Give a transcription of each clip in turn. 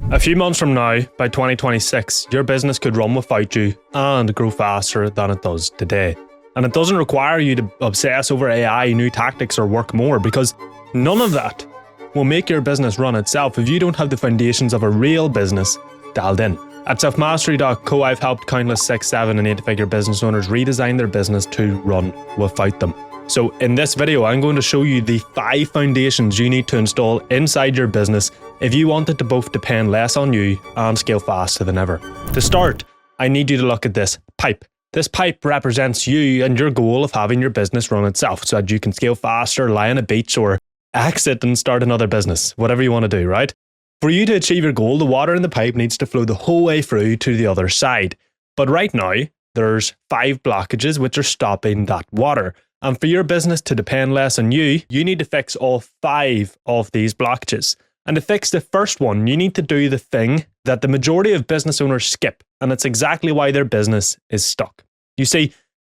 A few months from now, by 2026, your business could run without you and grow faster than it does today. And it doesn't require you to obsess over AI, new tactics, or work more, because none of that will make your business run itself if you don't have the foundations of a real business dialed in. At selfmastery.co, I've helped countless 6, 7, and 8-figure business owners redesign their business to run without them. So in this video, I'm going to show you the 5 foundations you need to install inside your business if you want it to both depend less on you and scale faster than ever. To start, I need you to look at this pipe. This pipe represents you and your goal of having your business run itself so that you can scale faster, lie on a beach, or exit and start another business, whatever you want to do, right? For you to achieve your goal, the water in the pipe needs to flow the whole way through to the other side. But right now, there's 5 blockages which are stopping that water. And for your business to depend less on you, you need to fix all 5 of these blockages. And to fix the first one, you need to do the thing that the majority of business owners skip. And it's exactly why their business is stuck. You see,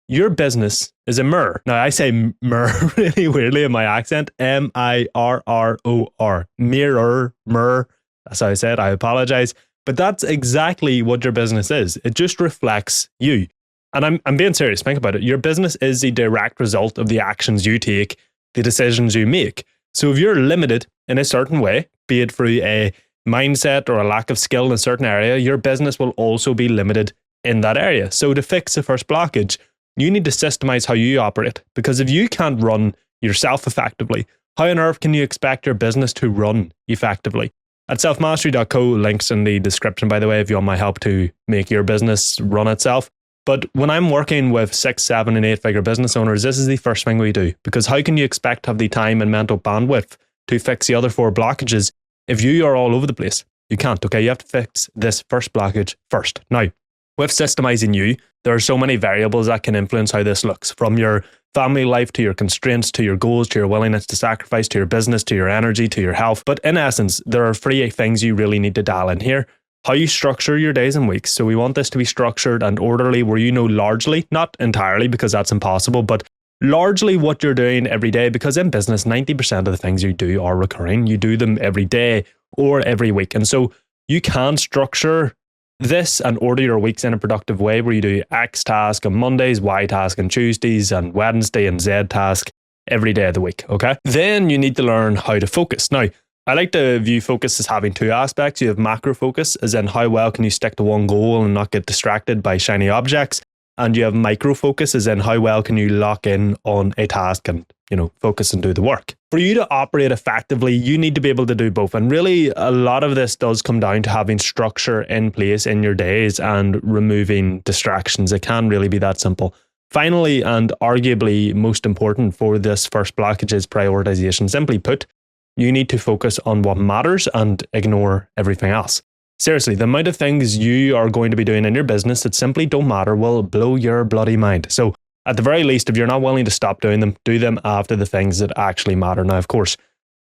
your business is a mirror. Now, I say mirror really weirdly in my accent. M-I-R-R-O-R. Mirror. That's how I said. I apologize. But that's exactly what your business is. It just reflects you. And I'm being serious. Think about it. Your business is the direct result of the actions you take, the decisions you make. So if you're limited in a certain way, be it through a mindset or a lack of skill in a certain area, your business will also be limited in that area. So to fix the first blockage, you need to systemize how you operate. Because if you can't run yourself effectively, how on earth can you expect your business to run effectively? At selfmastery.co, links in the description, by the way, if you want my help to make your business run itself. But when I'm working with 6, 7, and 8-figure business owners, this is the first thing we do. Because how can you expect to have the time and mental bandwidth to fix the other 4 blockages if you are all over the place? You can't, okay? You have to fix this first blockage first. Now, with systemizing you, there are so many variables that can influence how this looks. From your family life, to your constraints, to your goals, to your willingness to sacrifice, to your business, to your energy, to your health. But in essence, there are 3 things you really need to dial in here. How you structure your days and weeks. So we want this to be structured and orderly where you know largely, not entirely because that's impossible, but largely what you're doing every day, because in business, 90% of the things you do are recurring. You do them every day or every week. And so you can structure this and order your weeks in a productive way where you do X task on Mondays, Y task on Tuesdays, and Wednesday and Z task every day of the week, okay? Then you need to learn how to focus. Now, I like to view focus as having 2 aspects. You have macro focus, as in how well can you stick to one goal and not get distracted by shiny objects. And you have micro focus, as in how well can you lock in on a task and, focus and do the work. For you to operate effectively, you need to be able to do both. And really, a lot of this does come down to having structure in place in your days and removing distractions. It can really be that simple. Finally, and arguably most important for this first blockage is prioritization. Simply put, you need to focus on what matters and ignore everything else. Seriously, the amount of things you are going to be doing in your business that simply don't matter will blow your bloody mind. So at the very least, if you're not willing to stop doing them, do them after the things that actually matter. Now, of course,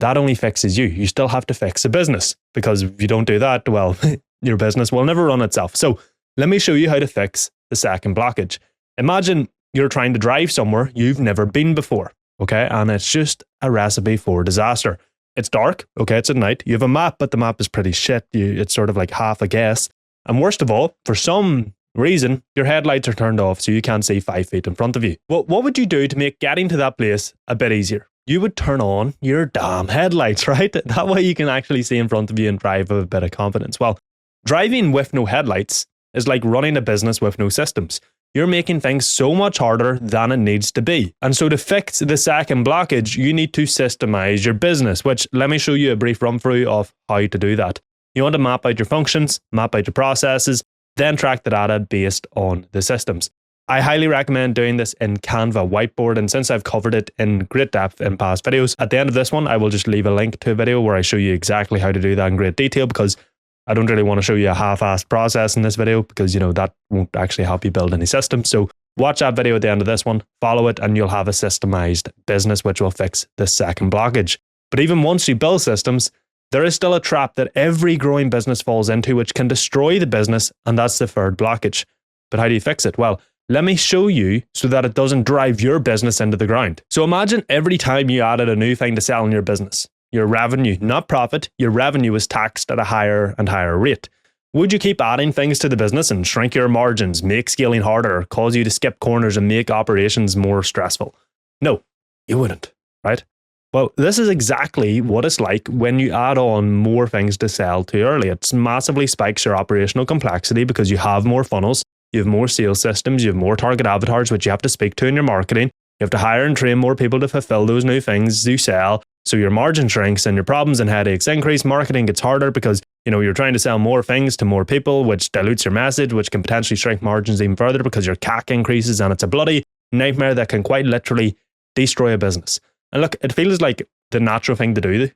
that only fixes you. You still have to fix a business, because if you don't do that, well, your business will never run itself. So let me show you how to fix the second blockage. Imagine you're trying to drive somewhere you've never been before, okay? And it's just a recipe for disaster. It's dark, okay, it's at night. You have a map, but the map is pretty shit. It's sort of like half a guess. And worst of all, for some reason, your headlights are turned off so you can't see 5 feet in front of you. Well, what would you do to make getting to that place a bit easier? You would turn on your damn headlights, right? That way you can actually see in front of you and drive with a bit of confidence. Well, driving with no headlights is like running a business with no systems. You're making things so much harder than it needs to be. And so to fix the second blockage, you need to systemize your business, which let me show you a brief run through of how to do that. You want to map out your functions, map out your processes, then track the data based on the systems. I highly recommend doing this in Canva whiteboard, and since I've covered it in great depth in past videos, at the end of this one, I will just leave a link to a video where I show you exactly how to do that in great detail, because I don't really want to show you a half-assed process in this video because, that won't actually help you build any system. So watch that video at the end of this one, follow it, and you'll have a systemized business, which will fix the second blockage. But even once you build systems, there is still a trap that every growing business falls into, which can destroy the business, and that's the third blockage. But how do you fix it? Well, let me show you so that it doesn't drive your business into the ground. So imagine every time you added a new thing to sell in your business, your revenue, not profit, your revenue is taxed at a higher and higher rate. Would you keep adding things to the business and shrink your margins, make scaling harder, cause you to skip corners and make operations more stressful? No, you wouldn't, right? Well, this is exactly what it's like when you add on more things to sell too early. It massively spikes your operational complexity because you have more funnels, you have more sales systems, you have more target avatars which you have to speak to in your marketing. You have to hire and train more people to fulfill those new things you sell. So your margin shrinks and your problems and headaches increase. Marketing gets harder because you're trying to sell more things to more people, which dilutes your message, which can potentially shrink margins even further because your CAC increases, and it's a bloody nightmare that can quite literally destroy a business. And look, it feels like the natural thing to do.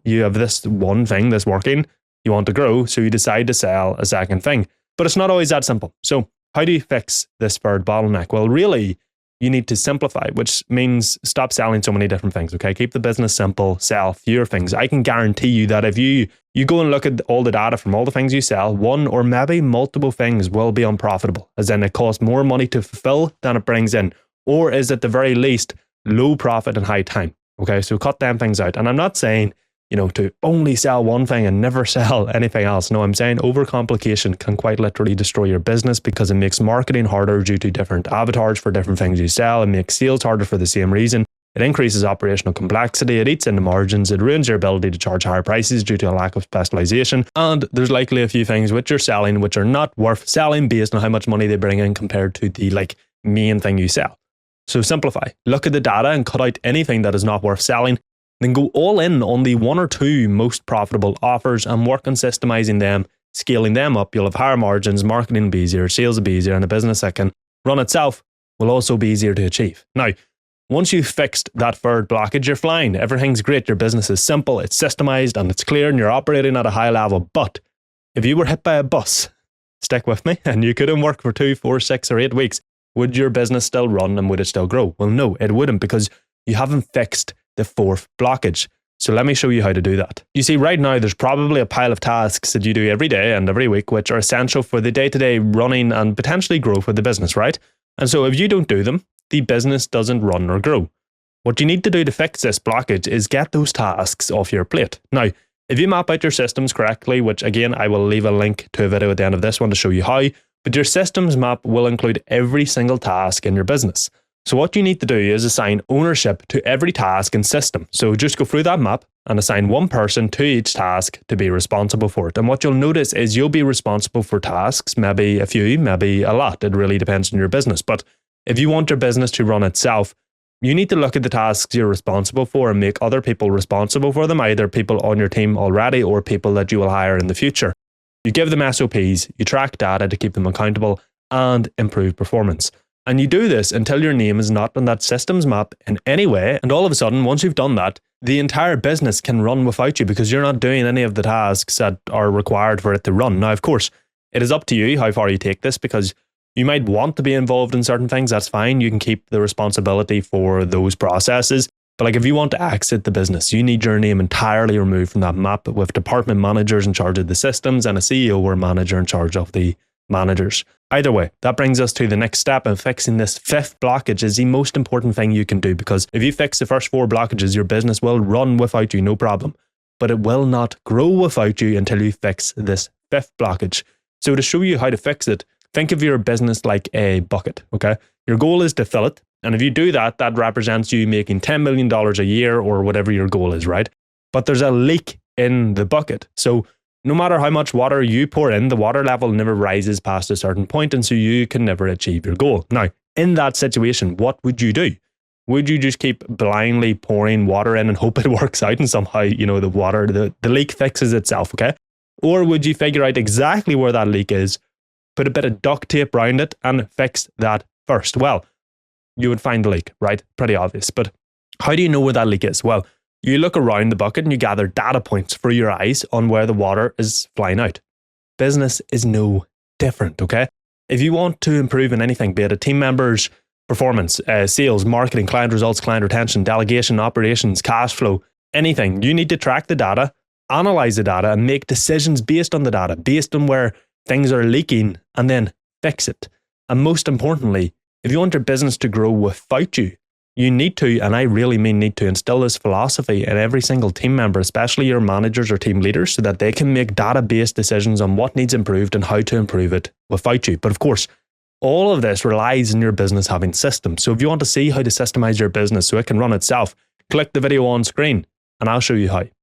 You have this one thing that's working, you want to grow, so you decide to sell a second thing. But it's not always that simple. So how do you fix this third bottleneck? Well, really, you need to simplify, which means stop selling so many different things, okay? Keep the business simple, sell fewer things. I can guarantee you that if you go and look at all the data from all the things you sell, one or maybe multiple things will be unprofitable, as in it costs more money to fulfill than it brings in, or is at the very least low profit and high time, okay? So cut them things out. And I'm not saying, to only sell one thing and never sell anything else. No, I'm saying overcomplication can quite literally destroy your business because it makes marketing harder due to different avatars for different things you sell. It makes sales harder for the same reason. It increases operational complexity. It eats into margins. It ruins your ability to charge higher prices due to a lack of specialization. And there's likely a few things which you're selling which are not worth selling based on how much money they bring in compared to the main thing you sell. So simplify. Look at the data and cut out anything that is not worth selling. Then go all in on the one or two most profitable offers and work on systemizing them, scaling them up. You'll have higher margins, marketing will be easier, sales will be easier, and a business that can run itself will also be easier to achieve. Now, once you've fixed that third blockage, you're flying. Everything's great. Your business is simple, it's systemized, and it's clear, and you're operating at a high level. But if you were hit by a bus, stick with me, and you couldn't work for 2, 4, 6, or 8 weeks, would your business still run and would it still grow? Well, no, it wouldn't, because you haven't fixed the fourth blockage. So let me show you how to do that. You see, right now, there's probably a pile of tasks that you do every day and every week, which are essential for the day-to-day running and potentially growth of the business, right? And so if you don't do them, the business doesn't run or grow. What you need to do to fix this blockage is get those tasks off your plate. Now, if you map out your systems correctly, which again, I will leave a link to a video at the end of this one to show you how, but your systems map will include every single task in your business. So what you need to do is assign ownership to every task and system. So just go through that map and assign one person to each task to be responsible for it. And what you'll notice is you'll be responsible for tasks, maybe a few, maybe a lot. It really depends on your business. But if you want your business to run itself, you need to look at the tasks you're responsible for and make other people responsible for them, either people on your team already or people that you will hire in the future. You give them SOPs, you track data to keep them accountable and improve performance. And you do this until your name is not on that systems map in any way. And all of a sudden, once you've done that, the entire business can run without you because you're not doing any of the tasks that are required for it to run. Now, of course, it is up to you how far you take this because you might want to be involved in certain things. That's fine. You can keep the responsibility for those processes. But if you want to exit the business, you need your name entirely removed from that map with department managers in charge of the systems and a CEO or manager in charge of the managers. Either way, that brings us to the next step, and fixing this fifth blockage is the most important thing you can do, because if you fix the first 4 blockages, your business will run without you, no problem. But it will not grow without you until you fix this fifth blockage. So to show you how to fix it, think of your business like a bucket, okay? Your goal is to fill it. And if you do that, that represents you making $10 million a year or whatever your goal is, right? But there's a leak in the bucket. So no matter how much water you pour in, the water level never rises past a certain point, and so you can never achieve your goal. Now, in that situation, what would you do? Would you just keep blindly pouring water in and hope it works out and somehow, the leak fixes itself, okay? Or would you figure out exactly where that leak is, put a bit of duct tape around it and fix that first? Well, you would find the leak, right? Pretty obvious. But how do you know where that leak is? Well, you look around the bucket and you gather data points for your eyes on where the water is flying out. Business is no different, okay? If you want to improve in anything, be it a team member's performance, sales, marketing, client results, client retention, delegation, operations, cash flow, anything, you need to track the data, analyze the data, and make decisions based on the data, based on where things are leaking, and then fix it. And most importantly, if you want your business to grow without you, you need to, and I really mean need to, instill this philosophy in every single team member, especially your managers or team leaders, so that they can make data-based decisions on what needs improved and how to improve it without you. But of course, all of this relies on your business having systems. So if you want to see how to systemize your business so it can run itself, click the video on screen and I'll show you how.